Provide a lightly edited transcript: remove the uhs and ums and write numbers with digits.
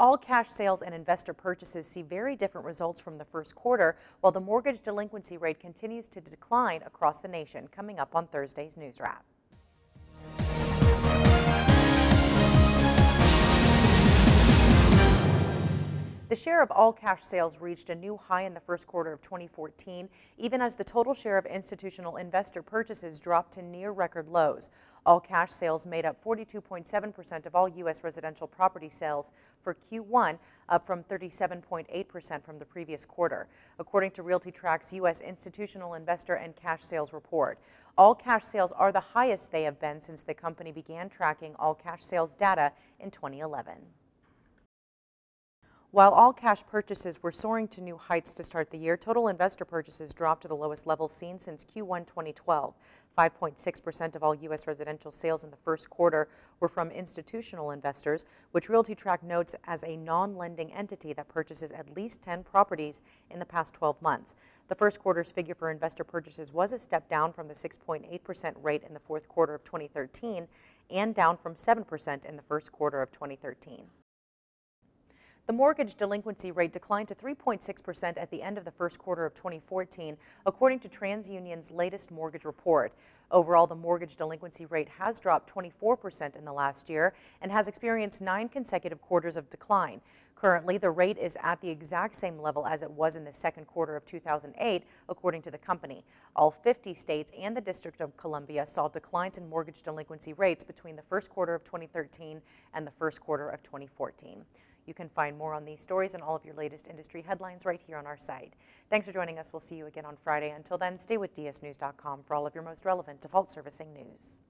All cash sales and investor purchases see very different results from the first quarter, while the mortgage delinquency rate continues to decline across the nation, coming up on Thursday's News Wrap. The share of all cash sales reached a new high in the first quarter of 2014, even as the total share of institutional investor purchases dropped to near record lows. All cash sales made up 42.7% of all U.S. residential property sales for Q1, up from 37.8% from the previous quarter, according to RealtyTrac's U.S. Institutional Investor and Cash Sales Report. All cash sales are the highest they have been since the company began tracking all cash sales data in 2011. While all cash purchases were soaring to new heights to start the year, total investor purchases dropped to the lowest level seen since Q1 2012. 5.6% of all U.S. residential sales in the first quarter were from institutional investors, which RealtyTrac notes as a non-lending entity that purchases at least 10 properties in the past 12 months. The first quarter's figure for investor purchases was a step down from the 6.8% rate in the fourth quarter of 2013 and down from 7% in the first quarter of 2013. The mortgage delinquency rate declined to 3.6% at the end of the first quarter of 2014, according to TransUnion's latest mortgage report. Overall, the mortgage delinquency rate has dropped 24% in the last year and has experienced 9 consecutive quarters of decline. Currently, the rate is at the exact same level as it was in the second quarter of 2008, according to the company. All 50 states and the District of Columbia saw declines in mortgage delinquency rates between the first quarter of 2013 and the first quarter of 2014. You can find more on these stories and all of your latest industry headlines right here on our site. Thanks for joining us. We'll see you again on Friday. Until then, stay with dsnews.com for all of your most relevant default servicing news.